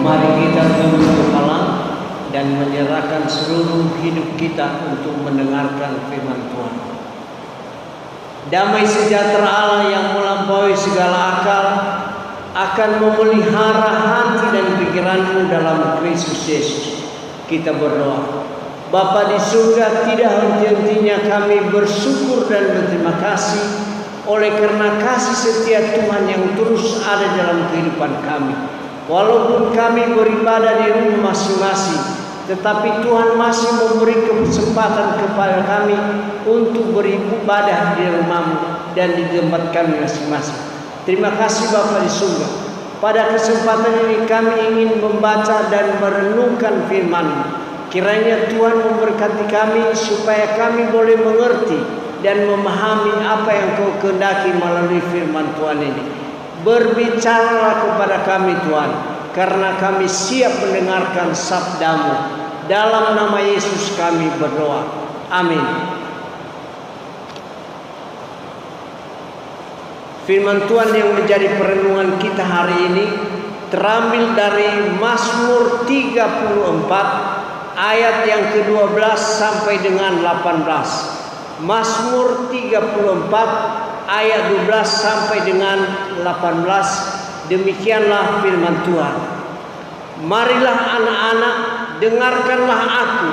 Mari kita tunduk kepala dan menyerahkan seluruh hidup kita untuk mendengarkan firman Tuhan. Damai sejahtera Allah yang melampaui segala akal akan memelihara hati dan pikiranmu dalam Kristus Yesus. Kita berdoa. Bapa di surga, tidak henti-hentinya kami bersyukur dan berterima kasih oleh karena kasih setia Tuhan yang terus ada dalam kehidupan kami. Walaupun kami beribadah di rumah masing-masing, tetapi Tuhan masih memberi kesempatan kepada kami untuk beribadah di rumah-Mu dan di tempat kami masing-masing. Terima kasih Bapa di surga. Pada kesempatan ini kami ingin membaca dan merenungkan firman-Mu. Kiranya Tuhan memberkati kami supaya kami boleh mengerti dan memahami apa yang Kau kehendaki melalui firman Tuhan ini. Berbicaralah kepada kami Tuhan, karena kami siap mendengarkan sabda-Mu. Dalam nama Yesus kami berdoa. Amin. Firman Tuhan yang menjadi perenungan kita hari ini terambil dari Mazmur 34 ayat yang ke-12 sampai dengan 18. Mazmur 34 ayat 12 sampai dengan 18. Demikianlah firman Tuhan. Marilah anak-anak, dengarkanlah aku.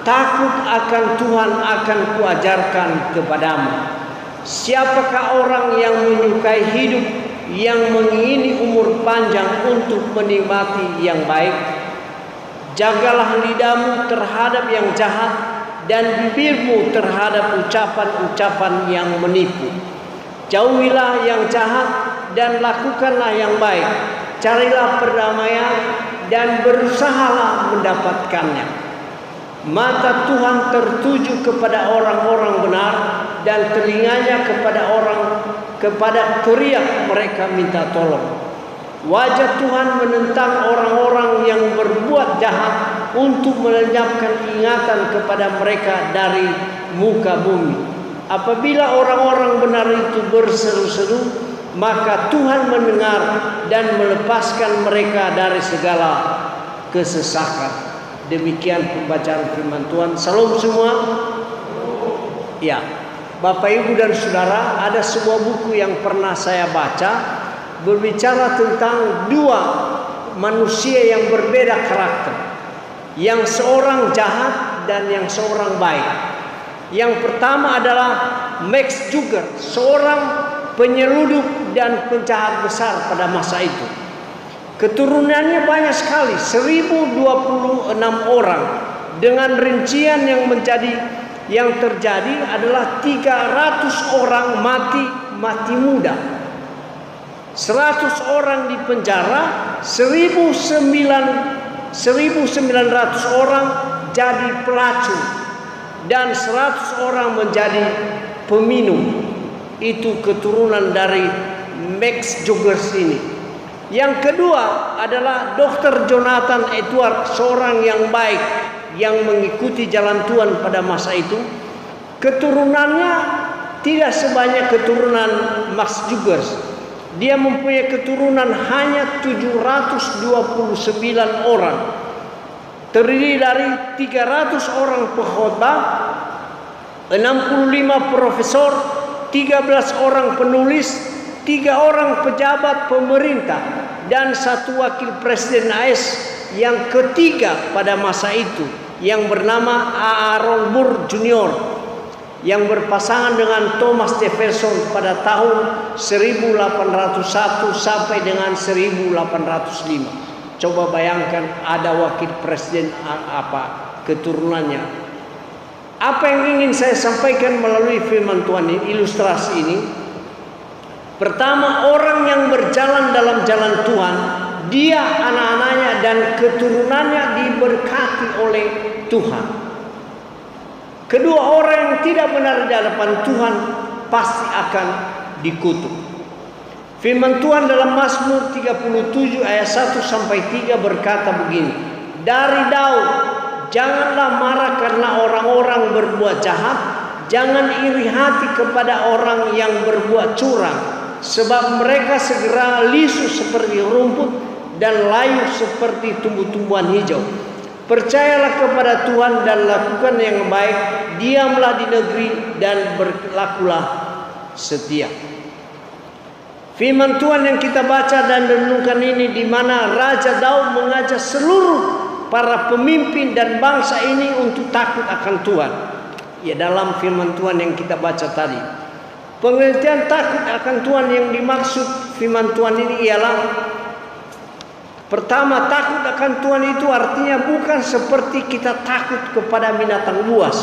Takut akan Tuhan akan kuajarkan kepadamu. Siapakah orang yang menyukai hidup, yang mengingini umur panjang untuk menikmati yang baik? Jagalah lidahmu terhadap yang jahat dan bibirmu terhadap ucapan-ucapan yang menipu. Jauhilah yang jahat dan lakukanlah yang baik. Carilah perdamaian dan berusahalah mendapatkannya. Mata Tuhan tertuju kepada orang-orang benar dan telinganya kepada teriak mereka minta tolong. Wajah Tuhan menentang orang-orang yang berbuat jahat untuk melenyapkan ingatan kepada mereka dari muka bumi. Apabila orang-orang benar itu berseru-seru, maka Tuhan mendengar dan melepaskan mereka dari segala kesesakan. Demikian pembacaan firman Tuhan. Salam semua. Ya, Bapak Ibu dan Saudara, ada sebuah buku yang pernah saya baca berbicara tentang dua manusia yang berbeda karakter. Yang seorang jahat dan yang seorang baik. Yang pertama adalah Max Juger, seorang penyeludup dan penjahat besar pada masa itu. Keturunannya banyak sekali, 1026 orang. Dengan rincian yang terjadi adalah 300 orang mati muda. 100 orang di penjara, 1900 orang jadi pelacur, dan 100 orang menjadi peminum. Itu keturunan dari Max Juger ini. Yang kedua adalah Dr. Jonathan Edwards, seorang yang baik yang mengikuti jalan Tuhan pada masa itu. Keturunannya tidak sebanyak keturunan Max Juger. Dia mempunyai keturunan hanya 729 orang. Terdiri dari 300 orang pengkhotbah, 65 profesor, 13 orang penulis, 3 orang pejabat pemerintah, dan 1 wakil presiden AS yang ketiga pada masa itu, yang bernama Aaron Burr Jr., yang berpasangan dengan Thomas Jefferson pada tahun 1801 sampai dengan 1805. Coba bayangkan ada wakil presiden keturunannya. Apa yang ingin saya sampaikan melalui firman Tuhan ini, ilustrasi ini. Pertama, orang yang berjalan dalam jalan Tuhan, dia, anak-anaknya dan keturunannya diberkati oleh Tuhan. Kedua, orang yang tidak benar di hadapan Tuhan pasti akan dikutuk. Firman Tuhan dalam Mazmur 37 ayat 1 sampai 3 berkata begini. Dari Daud, janganlah marah karena orang-orang berbuat jahat, jangan iri hati kepada orang yang berbuat curang, sebab mereka segera lisu seperti rumput dan layu seperti tumbuh-tumbuhan hijau. Percayalah kepada Tuhan dan lakukan yang baik, diamlah di negeri dan berlakulah setia. Firman Tuhan yang kita baca dan renungkan ini, di mana Raja Daud mengajak seluruh para pemimpin dan bangsa ini untuk takut akan Tuhan. Ya, dalam firman Tuhan yang kita baca tadi, pengertian takut akan Tuhan yang dimaksud firman Tuhan ini ialah, pertama, takut akan Tuhan itu artinya bukan seperti kita takut kepada binatang buas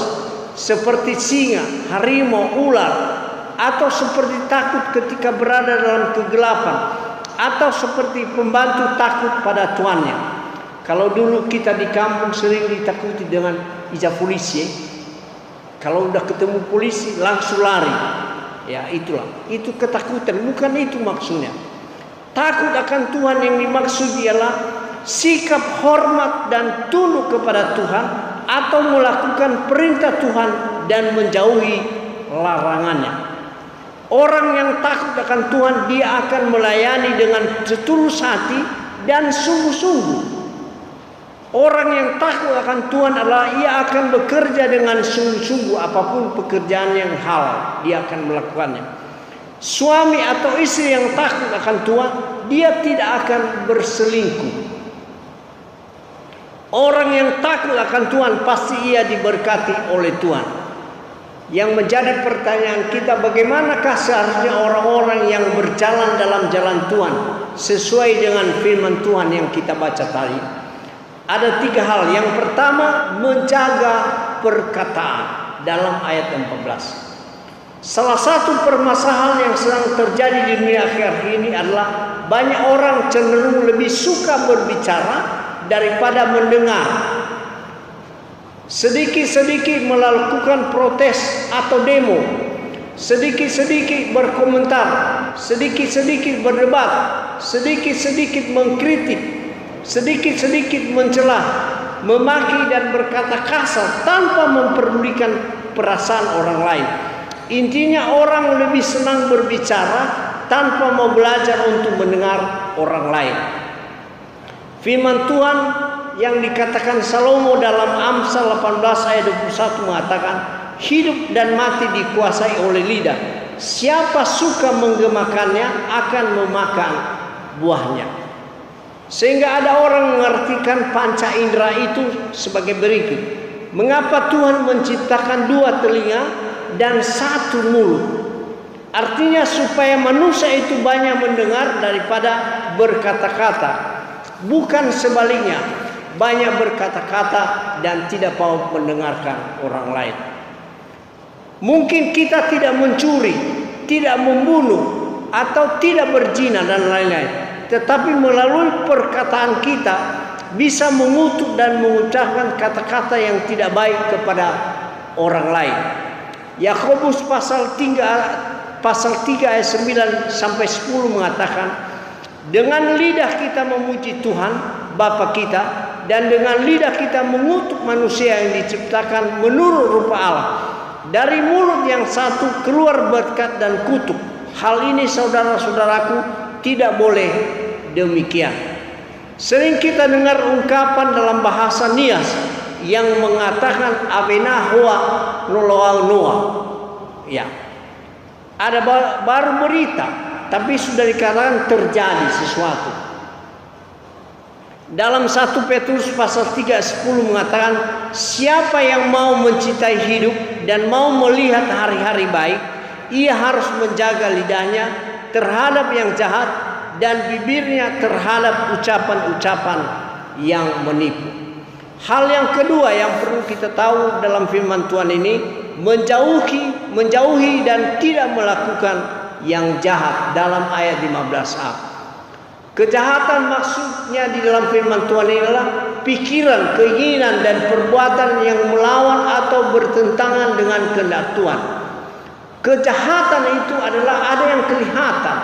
seperti singa, harimau, ular, atau seperti takut ketika berada dalam kegelapan, atau seperti pembantu takut pada tuannya. Kalau dulu kita di kampung sering ditakuti dengan ija polisi, kalau udah ketemu polisi langsung lari. Ya, itulah, itu ketakutan, bukan itu maksudnya. Takut akan Tuhan yang dimaksud ialah sikap hormat dan tunduk kepada Tuhan, atau melakukan perintah Tuhan dan menjauhi larangannya. Orang yang takut akan Tuhan, dia akan melayani dengan setulus hati dan sungguh-sungguh. Orang yang takut akan Tuhan adalah ia akan bekerja dengan sungguh-sungguh, apapun pekerjaan yang halal, dia akan melakukannya. Suami atau istri yang takut akan Tuhan, dia tidak akan berselingkuh. Orang yang takut akan Tuhan pasti ia diberkati oleh Tuhan. Yang menjadi pertanyaan kita, bagaimanakah seharusnya orang-orang yang berjalan dalam jalan Tuhan sesuai dengan firman Tuhan yang kita baca tadi? Ada 3 hal. Yang pertama, menjaga perkataan dalam ayat 14. Salah satu permasalahan yang sedang terjadi di dunia akhir ini adalah banyak orang cenderung lebih suka berbicara daripada mendengar. Sedikit-sedikit melakukan protes atau demo, sedikit-sedikit berkomentar, sedikit-sedikit berdebat, sedikit-sedikit mengkritik, sedikit-sedikit mencela, memaki dan berkata kasar tanpa memperdulikan perasaan orang lain. Intinya orang lebih senang berbicara tanpa mau belajar untuk mendengar orang lain. Firman Tuhan yang dikatakan Salomo dalam Amsal 18 ayat 21 mengatakan, hidup dan mati dikuasai oleh lidah. Siapa suka menggemakannya akan memakan buahnya. Sehingga ada orang mengartikan panca indera itu sebagai berikut. Mengapa Tuhan menciptakan 2 telinga dan 1 mulut? Artinya supaya manusia itu banyak mendengar daripada berkata-kata, bukan sebaliknya, banyak berkata-kata dan tidak mau mendengarkan orang lain. Mungkin kita tidak mencuri, tidak membunuh, atau tidak berzina dan lain-lain, tetapi melalui perkataan kita bisa mengutuk dan mengucapkan kata-kata yang tidak baik kepada orang lain. Yakobus pasal 3 ayat 9 sampai 10 mengatakan, dengan lidah kita memuji Tuhan Bapa kita, dan dengan lidah kita mengutuk manusia yang diciptakan menurut rupa Allah. Dari mulut yang satu keluar berkat dan kutuk. Hal ini saudara-saudaraku tidak boleh demikian. Sering kita dengar ungkapan dalam bahasa Nias yang mengatakan avena hoa noloa noa. Ya, ada baru berita, tapi sudah dikatakan terjadi sesuatu. Dalam 1 Petrus pasal 3:10 mengatakan, siapa yang mau mencintai hidup dan mau melihat hari-hari baik, ia harus menjaga lidahnya terhadap yang jahat dan bibirnya terhadap ucapan-ucapan yang menipu. Hal yang kedua yang perlu kita tahu dalam firman Tuhan ini, menjauhi dan tidak melakukan yang jahat dalam ayat 15a. Kejahatan maksudnya di dalam firman Tuhan ini adalah pikiran, keinginan dan perbuatan yang melawan atau bertentangan dengan kehendak Tuhan. Kejahatan itu adalah ada yang kelihatan.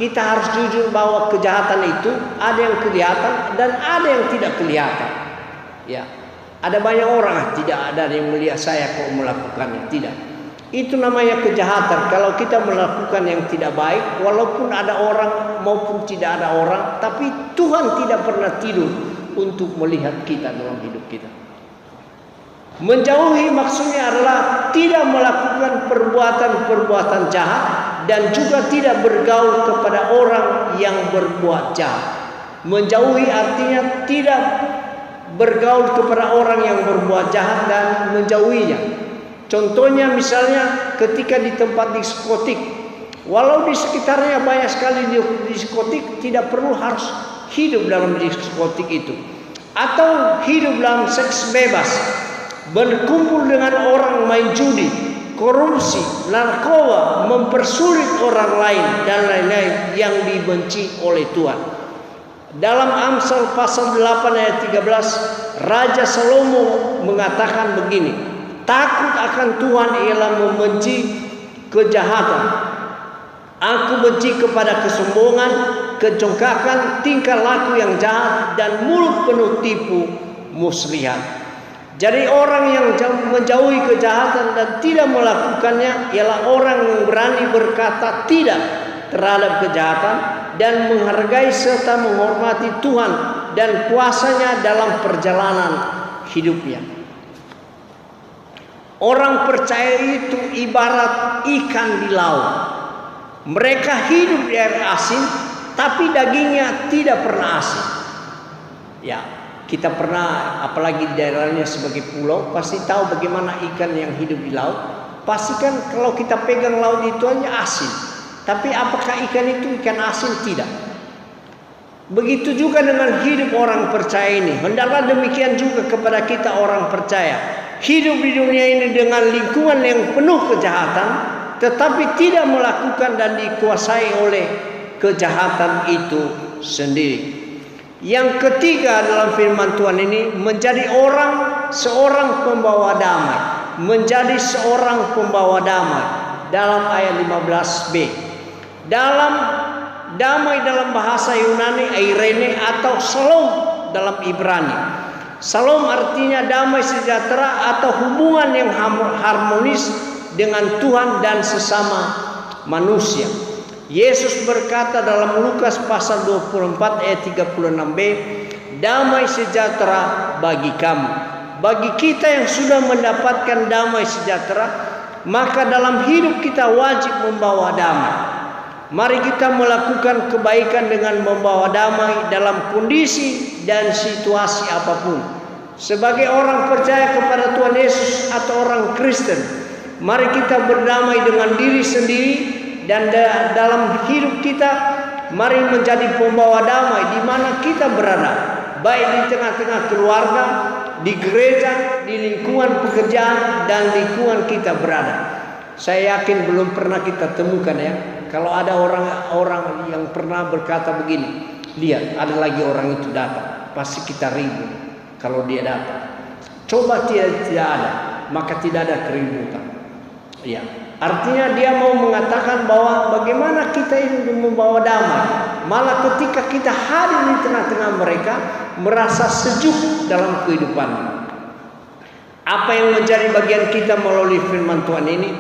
Kita harus jujur bahwa kejahatan itu ada yang kelihatan dan ada yang tidak kelihatan. Ya, ada banyak orang tidak ada yang melihat saya kok melakukannya, tidak. Itu namanya kejahatan. Kalau kita melakukan yang tidak baik, walaupun ada orang maupun tidak ada orang, tapi Tuhan tidak pernah tidur untuk melihat kita dalam hidup kita. Menjauhi maksudnya adalah tidak melakukan perbuatan-perbuatan jahat dan juga tidak bergaul kepada orang yang berbuat jahat. Menjauhi artinya tidak bergaul kepada orang yang berbuat jahat dan menjauhinya. Contohnya misalnya ketika di tempat diskotik, walau di sekitarnya banyak sekali diskotik, tidak perlu harus hidup dalam diskotik itu. Atau hidup dalam seks bebas, berkumpul dengan orang main judi, korupsi, narkoba, mempersulit orang lain dan lain-lain yang dibenci oleh Tuhan. Dalam Amsal pasal 8 ayat 13, Raja Salomo mengatakan begini, takut akan Tuhan ialah membenci kejahatan. Aku benci kepada kesombongan, kecongkakan, tingkah laku yang jahat, dan mulut penuh tipu muslihat. Jadi orang yang menjauhi kejahatan dan tidak melakukannya ialah orang yang berani berkata tidak terhadap kejahatan dan menghargai serta menghormati Tuhan dan kuasanya dalam perjalanan hidupnya. Orang percaya itu ibarat ikan di laut. Mereka hidup di air asin, tapi dagingnya tidak pernah asin. Ya, kita pernah, apalagi di daerahnya sebagai pulau, pasti tahu bagaimana ikan yang hidup di laut. Pasti kan kalau kita pegang laut itu hanya asin. Tapi apakah ikan itu ikan asin? Tidak. Begitu juga dengan hidup orang percaya ini. Hendaklah demikian juga kepada kita orang percaya. Hidup di dunia ini dengan lingkungan yang penuh kejahatan, tetapi tidak melakukan dan dikuasai oleh kejahatan itu sendiri. Yang ketiga dalam firman Tuhan ini, menjadi seorang pembawa damai. Menjadi seorang pembawa damai. Dalam ayat 15b. Dalam damai dalam bahasa Yunani eirene atau shalom dalam Ibrani. Shalom artinya damai sejahtera atau hubungan yang harmonis dengan Tuhan dan sesama manusia. Yesus berkata dalam Lukas pasal 24 ayat 36b, damai sejahtera bagi kamu. Bagi kita yang sudah mendapatkan damai sejahtera, maka dalam hidup kita wajib membawa damai. Mari kita melakukan kebaikan dengan membawa damai dalam kondisi dan situasi apapun. Sebagai orang percaya kepada Tuhan Yesus atau orang Kristen, mari kita berdamai dengan diri sendiri dan dalam hidup kita, mari menjadi pembawa damai di mana kita berada, baik di tengah-tengah keluarga, di gereja, di lingkungan pekerjaan dan lingkungan kita berada. Saya yakin belum pernah kita temukan ya. Kalau ada orang yang pernah berkata begini, lihat ada lagi orang itu datang, pasti kita ribut kalau dia datang. Coba tidak ada, maka tidak ada keributan. Ya, artinya dia mau mengatakan bahwa bagaimana kita ini membawa damai. Malah ketika kita hadir di tengah-tengah mereka, merasa sejuk dalam kehidupannya. Apa yang menjadi bagian kita melalui firman Tuhan ini?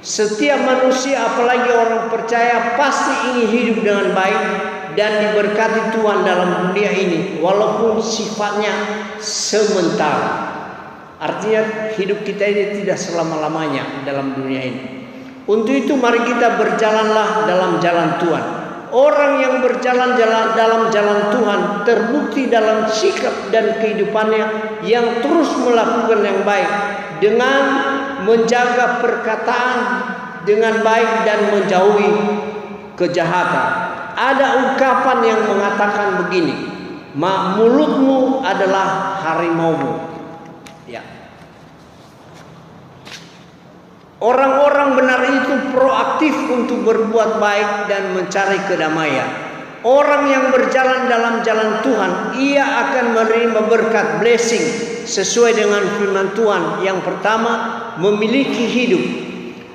Setiap manusia, apalagi orang percaya, pasti ingin hidup dengan baik dan diberkati Tuhan dalam dunia ini, walaupun sifatnya sementara. Artinya hidup kita ini tidak selama-lamanya dalam dunia ini. Untuk itu mari kita berjalanlah dalam jalan Tuhan. Orang yang berjalan dalam jalan Tuhan terbukti dalam sikap dan kehidupannya yang terus melakukan yang baik dengan menjaga perkataan dengan baik dan menjauhi kejahatan. Ada ungkapan yang mengatakan begini, mulutmu adalah harimaumu. Ya. Orang-orang benar itu proaktif untuk berbuat baik dan mencari kedamaian. Orang yang berjalan dalam jalan Tuhan, ia akan menerima berkat blessing sesuai dengan firman Tuhan. Yang pertama, memiliki hidup.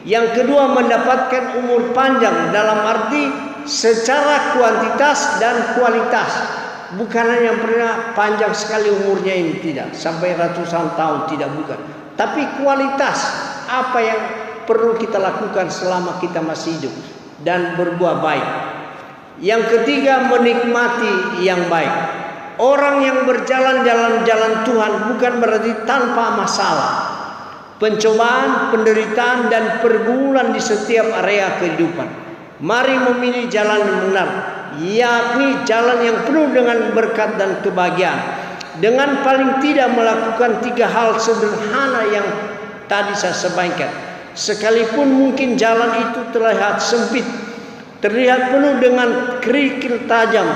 Yang kedua, mendapatkan umur panjang dalam arti secara kuantitas dan kualitas. Bukan hanya pernah panjang sekali umurnya ini, tidak sampai ratusan tahun, tidak, bukan. Tapi kualitas apa yang perlu kita lakukan selama kita masih hidup dan berbuat baik. Yang ketiga, menikmati yang baik. Orang yang berjalan jalan Tuhan bukan berarti tanpa masalah. Pencobaan, penderitaan, dan pergumulan di setiap area kehidupan. Mari memilih jalan yang benar, yakni jalan yang penuh dengan berkat dan kebahagiaan. Dengan paling tidak melakukan 3 hal sederhana yang tadi saya sampaikan. Sekalipun mungkin jalan itu terlihat sempit, terlihat penuh dengan kerikil tajam,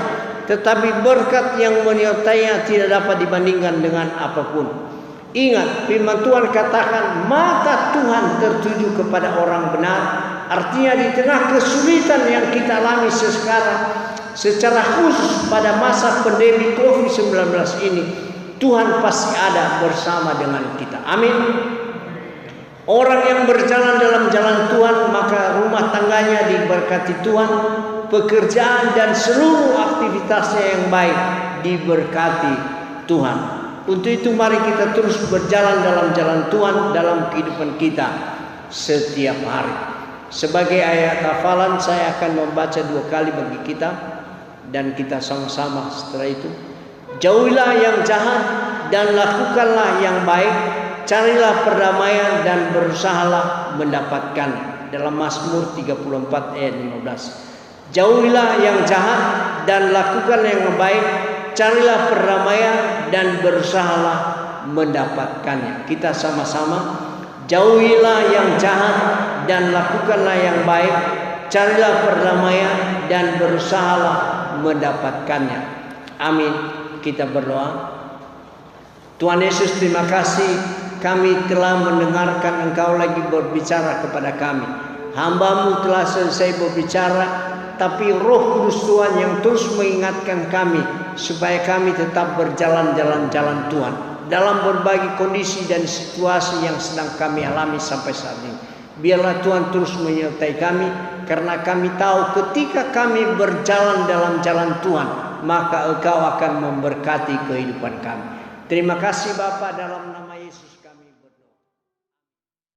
tetapi berkat yang menyertainya tidak dapat dibandingkan dengan apapun. Ingat, firman Tuhan katakan, mata Tuhan tertuju kepada orang benar. Artinya di tengah kesulitan yang kita alami sekarang, secara khusus pada masa pandemi COVID-19 ini, Tuhan pasti ada bersama dengan kita. Amin. Orang yang berjalan dalam jalan Tuhan, maka rumah tangganya diberkati Tuhan, pekerjaan dan seluruh aktivitasnya yang baik diberkati Tuhan. Untuk itu mari kita terus berjalan dalam jalan Tuhan dalam kehidupan kita setiap hari. Sebagai ayat hafalan saya akan membaca 2 kali bagi kita dan kita sama-sama setelah itu. Jauhilah yang jahat dan lakukanlah yang baik. Carilah perdamaian dan berusahalah mendapatkan. Dalam Mazmur 34 ayat 15. Jauhilah yang jahat dan lakukanlah yang baik. Carilah perdamaian dan berusahalah mendapatkannya. Kita sama-sama. Jauhilah yang jahat dan lakukanlah yang baik. Carilah perdamaian dan berusahalah mendapatkannya. Amin. Kita berdoa. Tuhan Yesus, terima kasih kami telah mendengarkan Engkau lagi berbicara kepada kami. Hamba-Mu telah selesai berbicara, tapi Roh Kudus Tuhan yang terus mengingatkan kami supaya kami tetap berjalan jalan Tuhan dalam berbagai kondisi dan situasi yang sedang kami alami sampai saat ini. Biarlah Tuhan terus menyertai kami, karena kami tahu ketika kami berjalan dalam jalan Tuhan, maka Engkau akan memberkati kehidupan kami. Terima kasih Bapa, dalam nama